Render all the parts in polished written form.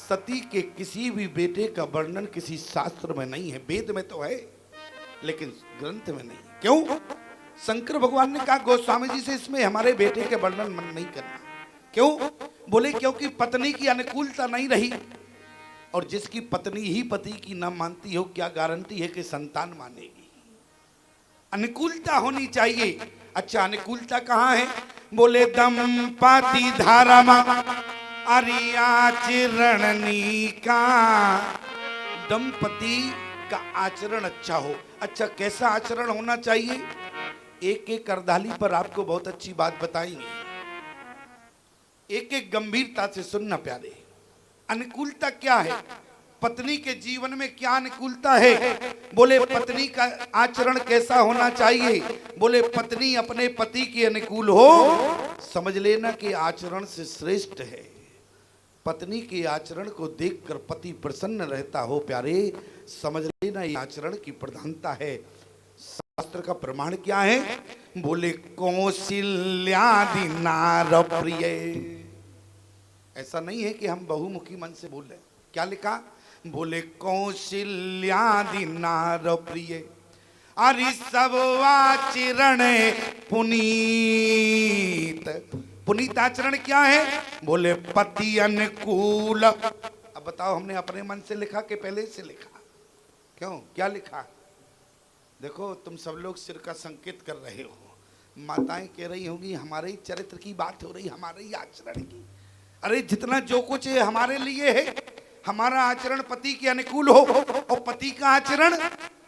सती के किसी भी बेटे का वर्णन किसी शास्त्र में नहीं है। वेद में तो है लेकिन ग्रंथ में नहीं। क्यों? शंकर भगवान ने कहा गोस्वामी जी से इसमें हमारे बेटे के वर्णन मन नहीं करना। क्यों? बोले क्योंकि पत्नी की अनुकूलता नहीं रही, और जिसकी पत्नी ही पति की न मानती हो, क्या गारंटी है कि संतान मानेगी? अनुकूलता होनी चाहिए। अच्छा, अनुकूलता कहाँ है? बोले दंपति धारमा आचरणनी का। दंपति का आचरण अच्छा हो। अच्छा, कैसा आचरण होना चाहिए? एक एक अर्धाली पर आपको बहुत अच्छी बात बताएंगे, एक एक गंभीरता से सुनना प्यारे। अनुकूलता क्या है? पत्नी के जीवन में क्या अनुकूलता है? बोले पत्नी का आचरण कैसा होना चाहिए? बोले पत्नी अपने पति के अनुकूल हो। समझ लेना कि आचरण से श्रेष्ठ है। पत्नी के आचरण को देखकर पति प्रसन्न रहता हो प्यारे, समझ लेना ये आचरण की प्रधानता है। शास्त्र का प्रमाण क्या है? बोले कौशल्यादि नार प्रिय। ऐसा नहीं है कि हम बहुमुखी मन से बोल रहे। क्या लिखा? बोले कौशल्यादि नार प्रिय अरि सब आचरण पुनीत। पुनीत आचरण क्या है? बोले पति अनुकूल। अब बताओ, हमने अपने मन से लिखा कि पहले से लिखा? क्यों? क्या लिखा? देखो, तुम सब लोग सिर का संकेत कर रहे हो। माताएं कह रही होंगी हमारे ही चरित्र की बात हो रही, हमारे ही आचरण की। अरे जितना जो कुछ है हमारे लिए है। हमारा आचरण पति के अनुकूल हो, और पति का आचरण,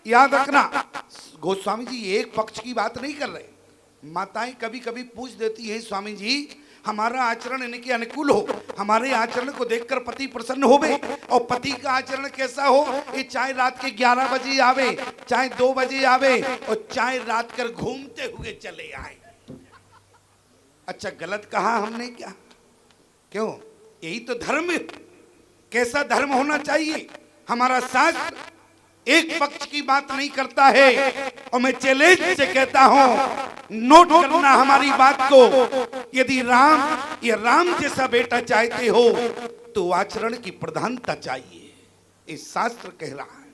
याद रखना गोस्वामी जी एक पक्ष की बात नहीं कर रहे। माताएं कभी कभी पूछ देती है, स्वामी जी हमारा आचरण इनके अनुकूल हो, हमारे आचरण को देखकर पति प्रसन्न होवे। और पति का आचरण कैसा हो? ये चाहे रात के 11 बजे आवे, चाहे 2 बजे आवे, और चाहे रात कर घूमते हुए चले आए। अच्छा, गलत कहा हमने क्या? क्यों? यही तो धर्म। कैसा धर्म होना चाहिए? हमारा शास्त्र एक पक्ष की बात नहीं करता है। और मैं चैलेंज से कहता हूं, नोट करना हमारी बात को। यदि राम जैसा बेटा चाहते हो तो आचरण की प्रधानता चाहिए। इस शास्त्र कह रहा है।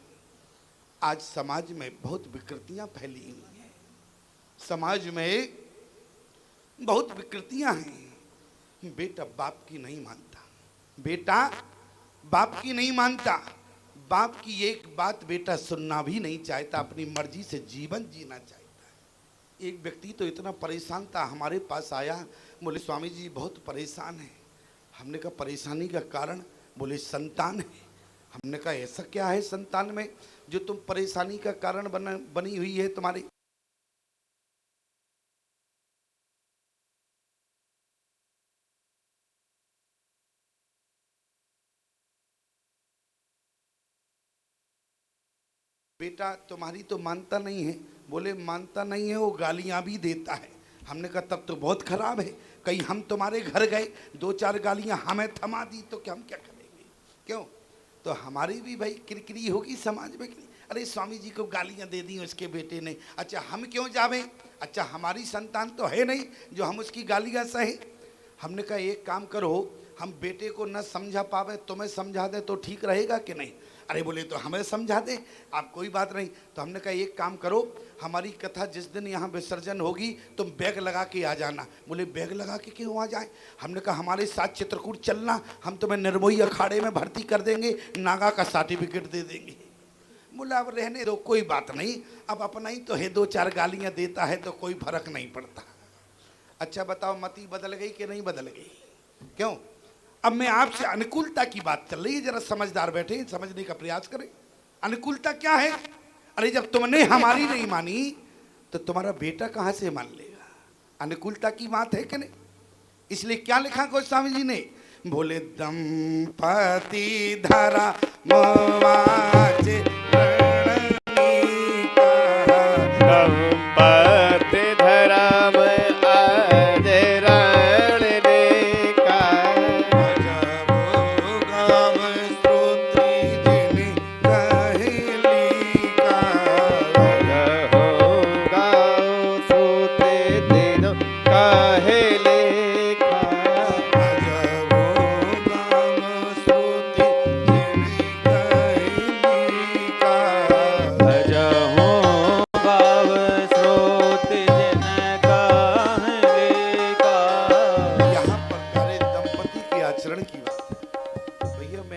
आज समाज में बहुत विकृतियां फैली हुई हैं। समाज में बहुत विकृतियां हैं। बेटा बाप की नहीं मानता, बेटा बाप की नहीं मानता, बाप की एक बात बेटा सुनना भी नहीं चाहता, अपनी मर्जी से जीवन जीना चाहता है। एक व्यक्ति तो इतना परेशान था, हमारे पास आया, बोले स्वामी जी बहुत परेशान है। हमने कहा परेशानी का कारण? बोले संतान है। हमने कहा ऐसा क्या है संतान में जो तुम परेशानी का कारण बनी हुई है तुम्हारी? बेटा तुम्हारी तो मानता नहीं है। बोले मानता नहीं है, वो गालियां भी देता है। हमने कहा तब तो बहुत खराब है। कहीं हम तुम्हारे घर गए, 2-4 गालियां हमें थमा दी तो क्या हम क्या करेंगे? क्यों? तो हमारी भी भाई किरकिरी होगी समाज में। अरे स्वामी जी को गालियां दे दी उसके बेटे ने, अच्छा हम क्यों जावे? अच्छा हमारी संतान तो है नहीं जो हम उसकी गालियां सहे। हमने कहा एक काम करो, हम बेटे को न समझा पावे, तुम्हें समझा दे तो ठीक रहेगा कि नहीं? अरे बोले तो हमें समझा दे, आप कोई बात नहीं। तो हमने कहा एक काम करो, हमारी कथा जिस दिन यहाँ विसर्जन होगी तुम बैग लगा के आ जाना। बोले बैग लगा के क्यों आ जाए? हमने कहा हमारे साथ चित्रकूट चलना, हम तुम्हें निर्मोही अखाड़े में भर्ती कर देंगे, नागा का सर्टिफिकेट दे देंगे। बोला अब रहने दो, कोई बात नहीं, अब अपना ही तो है, 2-4 गालियाँ देता है तो कोई फर्क नहीं पड़ता। अच्छा बताओ मति बदल गई कि नहीं बदल गई? क्यों? अब मैं आपसे अनुकूलता की बात चल रही है, जरा समझदार बैठे, समझने का प्रयास करें। अनुकूलता क्या है? अरे जब तुमने हमारी नहीं मानी तो तुम्हारा बेटा कहां से मान लेगा? अनुकूलता की बात है कि नहीं? इसलिए क्या लिखा गोस्वामी जी ने? बोले दंपति धरा मवाच दंपति धरा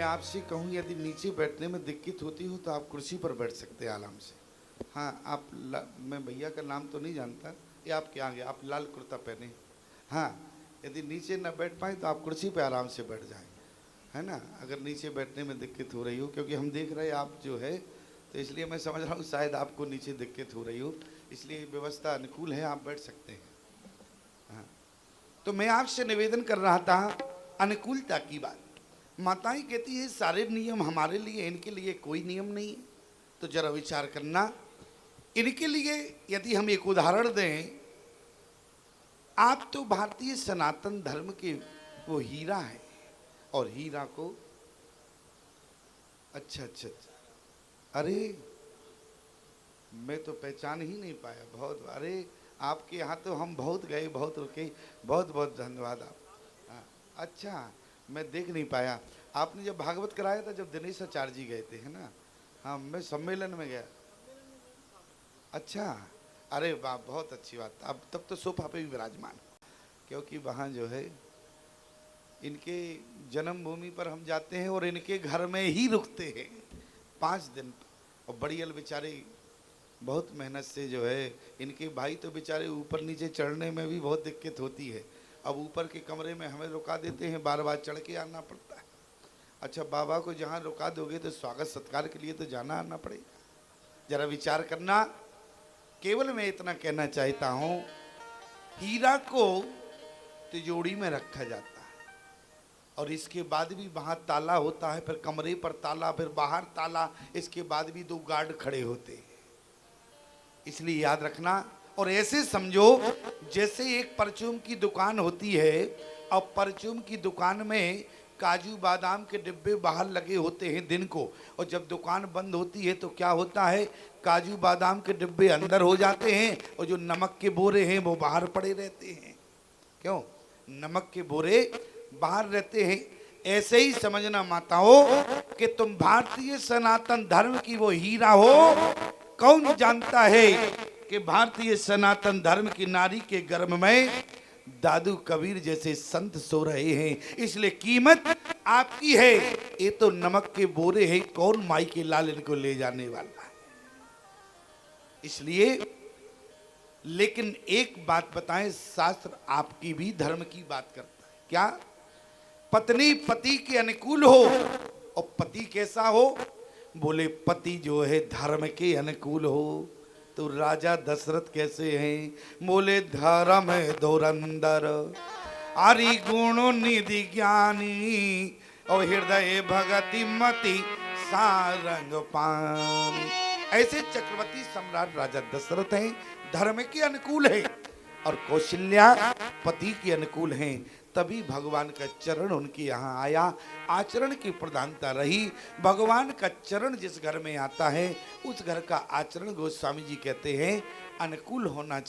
मैं आपसे कहूँ यदि नीचे बैठने में दिक्कत होती हो तो आप कुर्सी पर बैठ सकते हैं आराम से। हाँ आप मैं भैया का नाम तो नहीं जानता, ये आपके आगे आप लाल कुर्ता पहने। हाँ यदि नीचे न बैठ पाए तो आप कुर्सी पे आराम से बैठ जाएं, है ना, अगर नीचे बैठने में दिक्कत हो रही हो, क्योंकि हम देख रहे हैं आप जो है, तो इसलिए मैं समझ रहा हूँ शायद आपको नीचे दिक्कत हो रही हो, इसलिए व्यवस्था अनुकूल है, आप बैठ सकते हैं। हाँ तो मैं आपसे निवेदन कर रहा था अनुकूलता की बात। माताएं कहती है सारे नियम हमारे लिए, इनके लिए कोई नियम नहीं है। तो जरा विचार करना, इनके लिए यदि हम एक उदाहरण दें, आप तो भारतीय सनातन धर्म के वो हीरा है, और हीरा को अच्छा अच्छा अच्छा, अरे मैं तो पहचान ही नहीं पाया, बहुत, अरे आपके यहाँ तो हम बहुत गए, बहुत रुके, बहुत बहुत धन्यवाद आप। हाँ, अच्छा मैं देख नहीं पाया, आपने जब भागवत कराया था जब दिनेश आचार्य जी गए थे, है ना। हाँ मैं सम्मेलन में गया। अच्छा अरे वाह बहुत अच्छी बात, अब तब तो सोफा पे भी विराजमान, क्योंकि वहाँ जो है इनके जन्मभूमि पर हम जाते हैं और इनके घर में ही रुकते हैं 5 दिन। और बड़ियल बेचारे बहुत मेहनत से जो है, इनके भाई तो बेचारे ऊपर नीचे चढ़ने में भी बहुत दिक्कत होती है। अब ऊपर के कमरे में हमें रुका देते हैं, बार बार चढ़ के आना पड़ता है। अच्छा बाबा को जहाँ रुका दोगे तो स्वागत सत्कार के लिए तो जाना आना पड़ेगा। जरा विचार करना। केवल मैं इतना कहना चाहता हूँ, हीरा को तिजोरी में रखा जाता है और इसके बाद भी वहाँ ताला होता है, फिर कमरे पर ताला, फिर बाहर ताला, इसके बाद भी 2 गार्ड खड़े होते हैं। इसलिए याद रखना। और ऐसे समझो जैसे एक परचून की दुकान होती है, अब परचून की दुकान में काजू बादाम के डिब्बे बाहर लगे होते हैं दिन को, और जब दुकान बंद होती है तो क्या होता है, काजू बादाम के डिब्बे अंदर हो जाते हैं और जो नमक के बोरे हैं वो बाहर पड़े रहते हैं। क्यों? नमक के बोरे बाहर रहते हैं। ऐसे ही समझना माताओं कि तुम भारतीय सनातन धर्म की वो हीरा हो। कौन जानता है कि भारतीय सनातन धर्म की नारी के गर्भ में दादू कबीर जैसे संत सो रहे हैं, इसलिए कीमत आपकी है। ये तो नमक के बोरे हैं, कौन माई के लाल इनको ले जाने वाला है। इसलिए लेकिन एक बात बताएं, शास्त्र आपकी भी धर्म की बात करता है। क्या? पत्नी पति के अनुकूल हो। और पति कैसा हो? बोले पति जो है धर्म के अनुकूल हो। तो राजा दशरथ कैसे हैं? बोले धर्म धुरंधर, आरि गुण निधि ज्ञानी, और हृदय भगति मति सारंग पानी। ऐसे चक्रवर्ती सम्राट राजा दशरथ हैं, धर्म के अनुकूल है, और कौशल्या पति के अनुकूल हैं। तभी भगवान का चरण उनके यहाँ आया, आचरण की प्रधानता रही। भगवान का चरण जिस घर में आता है उस घर का आचरण गोस्वामी जी कहते हैं अनुकूल होना चाहिए।